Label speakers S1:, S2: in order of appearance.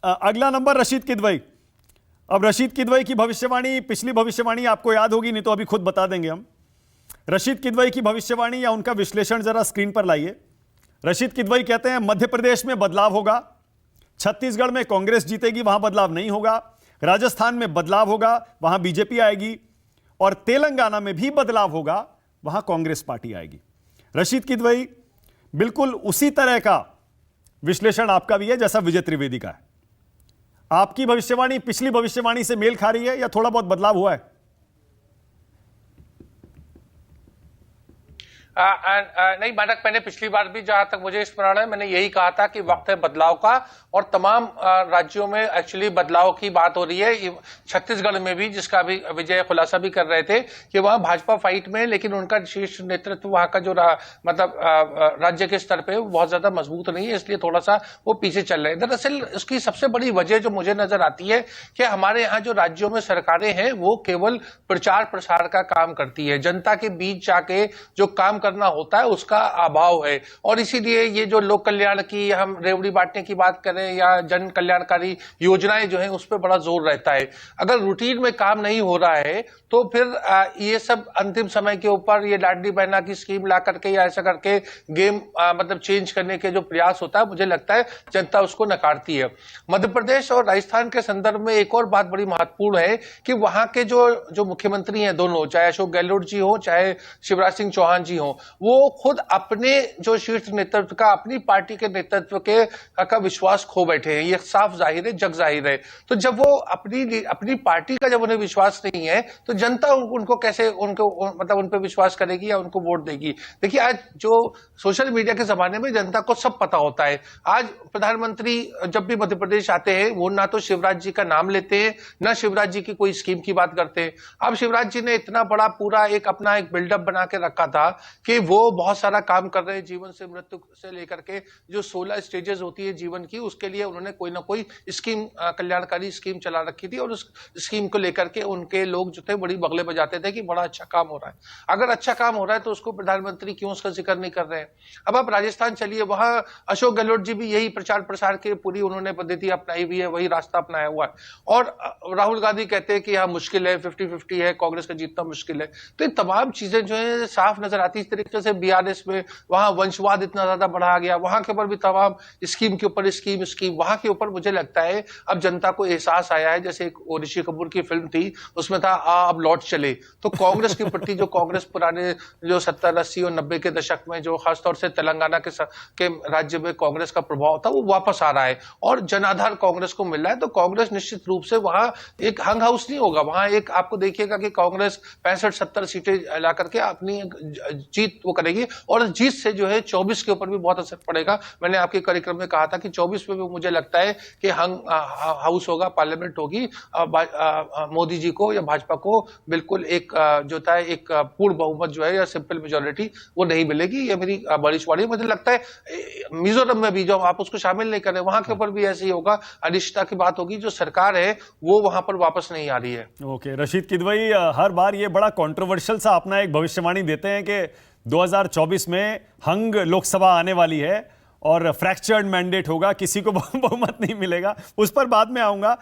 S1: अगला नंबर रशीद किदवई। अब रशीद किदवई की भविष्यवाणी, पिछली भविष्यवाणी आपको याद होगी, नहीं तो अभी खुद बता देंगे हम। रशीद किदवई की भविष्यवाणी या उनका विश्लेषण जरा स्क्रीन पर लाइए। रशीद किदवई कहते हैं मध्य प्रदेश में बदलाव होगा, छत्तीसगढ़ में कांग्रेस जीतेगी, वहां बदलाव नहीं होगा, राजस्थान में बदलाव होगा, वहां बीजेपी आएगी, और तेलंगाना में भी बदलाव होगा, वहां कांग्रेस पार्टी आएगी। रशीद किदवई, बिल्कुल उसी तरह का विश्लेषण आपका भी है जैसा विजय त्रिवेदी का है। आपकी भविष्यवाणी पिछली भविष्यवाणी से मेल खा रही है या थोड़ा बहुत बदलाव हुआ है?
S2: नहीं मानक, मैंने पिछली बार भी जहां तक मुझे स्मरण है मैंने यही कहा था कि वक्त है बदलाव का, और तमाम राज्यों में एक्चुअली बदलाव की बात हो रही है। छत्तीसगढ़ में भी, जिसका भी विजय खुलासा भी कर रहे थे कि वहां भाजपा फाइट में, लेकिन उनका शीर्ष नेतृत्व वहां का जो मतलब राज्य के स्तर पे बहुत ज्यादा मजबूत नहीं है, इसलिए थोड़ा सा वो पीछे चल रहे हैं। दरअसल उसकी सबसे बड़ी वजह जो मुझे नजर आती है कि हमारे यहाँ जो राज्यों में सरकारें हैं वो केवल प्रचार प्रसार का काम करती है, जनता के बीच जाके जो काम करना होता है उसका अभाव है। और इसीलिए ये जो लोक कल्याण की, हम रेवड़ी बांटने की बात करें या जन कल्याणकारी योजनाएं जो हैं उस पर बड़ा जोर रहता है। अगर रूटीन में काम नहीं हो रहा है तो फिर ये सब अंतिम समय के ऊपर ये लाडली बहना की स्कीम ला करके या ऐसा करके गेम मतलब चेंज करने के जो प्रयास होता है, मुझे लगता है जनता उसको नकारती है। मध्य प्रदेश और राजस्थान के संदर्भ में एक और बात बड़ी महत्वपूर्ण है कि वहां के जो मुख्यमंत्री हैं दोनों, चाहे अशोक गहलोत जी हो चाहे शिवराज सिंह चौहान जी हो, वो खुद अपने जो शीर्ष नेतृत्व का, अपनी पार्टी के नेतृत्व के का विश्वास खो बैठे हैं। ये साफ जाहिर है, जग जाहिर है। तो जब वो अपनी पार्टी का जब उन्हें विश्वास नहीं है तो जनता उनको कैसे मतलब उन पर विश्वास करेगी या उनको वोट देगी? देखिए, आज जो सोशल मीडिया के जमाने में जनता को सब पता होता है। आज प्रधानमंत्री जब भी मध्य प्रदेश आते हैं वो ना तो शिवराज जी का नाम लेते हैं, ना शिवराज जी की कोई स्कीम की बात करते हैं। अब शिवराज जी ने इतना बड़ा पूरा अपना एक बिल्डअप बना के रखा था कि वो बहुत सारा काम कर रहे हैं, जीवन से मृत्यु से लेकर के जो 16 स्टेजेस होती है जीवन की, उसके लिए उन्होंने कोई ना कोई स्कीम, कल्याणकारी स्कीम चला रखी थी, और उस स्कीम को लेकर के उनके लोग जो थे बड़ी बगले बजाते थे कि बड़ा अच्छा काम हो रहा है। अगर अच्छा काम हो रहा है तो उसको प्रधानमंत्री क्यों उसका जिक्र नहीं कर रहे हैं? अब आप राजस्थान चलिए, वहां अशोक गहलोत जी भी यही प्रचार प्रसार के पूरी उन्होंने पद्धति अपनाई हुई है, वही रास्ता अपनाया हुआ है। और राहुल गांधी कहते हैं कि हाँ मुश्किल है, 50-50 है, कांग्रेस का जीतना मुश्किल है। तो ये तमाम चीजें जो है साफ नजर आती है। इस तरीके से बीआरएस में वहां वंशवाद इतना ज्यादा बढ़ा गया, वहां के ऊपर भी तमाम स्कीम के ऊपर स्कीम वहां के ऊपर मुझे लगता है अब जनता को एहसास आया है। जैसे एक ऋषि कपूर की फिल्म थी, उसमें था अब लौट चले। तो कांग्रेस के प्रति जो कांग्रेस पुराने जो 70, 80 और 90 के दशक में जो खासतौर से तेलंगाना के राज्य में कांग्रेस का प्रभाव था, वो वापस आ रहा है और जनाधार कांग्रेस को मिल रहा है। तो कांग्रेस निश्चित रूप से वहां एक हंग हाउस नहीं होगा, वहां एक आपको देखिएगा कि कांग्रेस 65-70 सीटें ला करके अपनी जीत वो करेगी, और जीत से जो है 24 के ऊपर भी बहुत असर पड़ेगा। मैंने आपके कार्यक्रम में कहा था कि 24 में भी मुझे लगता है कि हंग हाउस होगा, पार्लियामेंट होगी। मोदी जी को या भाजपा को बिल्कुल एक जो था एक पूर्ण बहुमत जो है या सिंपल मेजोरिटी वो नहीं मिलेगी। ये मेरी भविष्यवाणी। मुझे लगता है मिजोरम में भी जो आप उसको शामिल नहीं करें, वहां के ऊपर भी ऐसे ही होगा, अनिश्चितता की बात होगी। जो सरकार है वो वहां पर वापस नहीं आ रही है।
S1: ओके, रशीद किदवई हर बार ये बड़ा कंट्रोवर्शियल सा अपना एक भविष्यवाणी देते हैं कि 2024 में हंग लोकसभा आने वाली है और फ्रैक्चर्ड मैंडेट होगा, किसी को बहुमत नहीं मिलेगा। उस पर बाद में आऊंगा।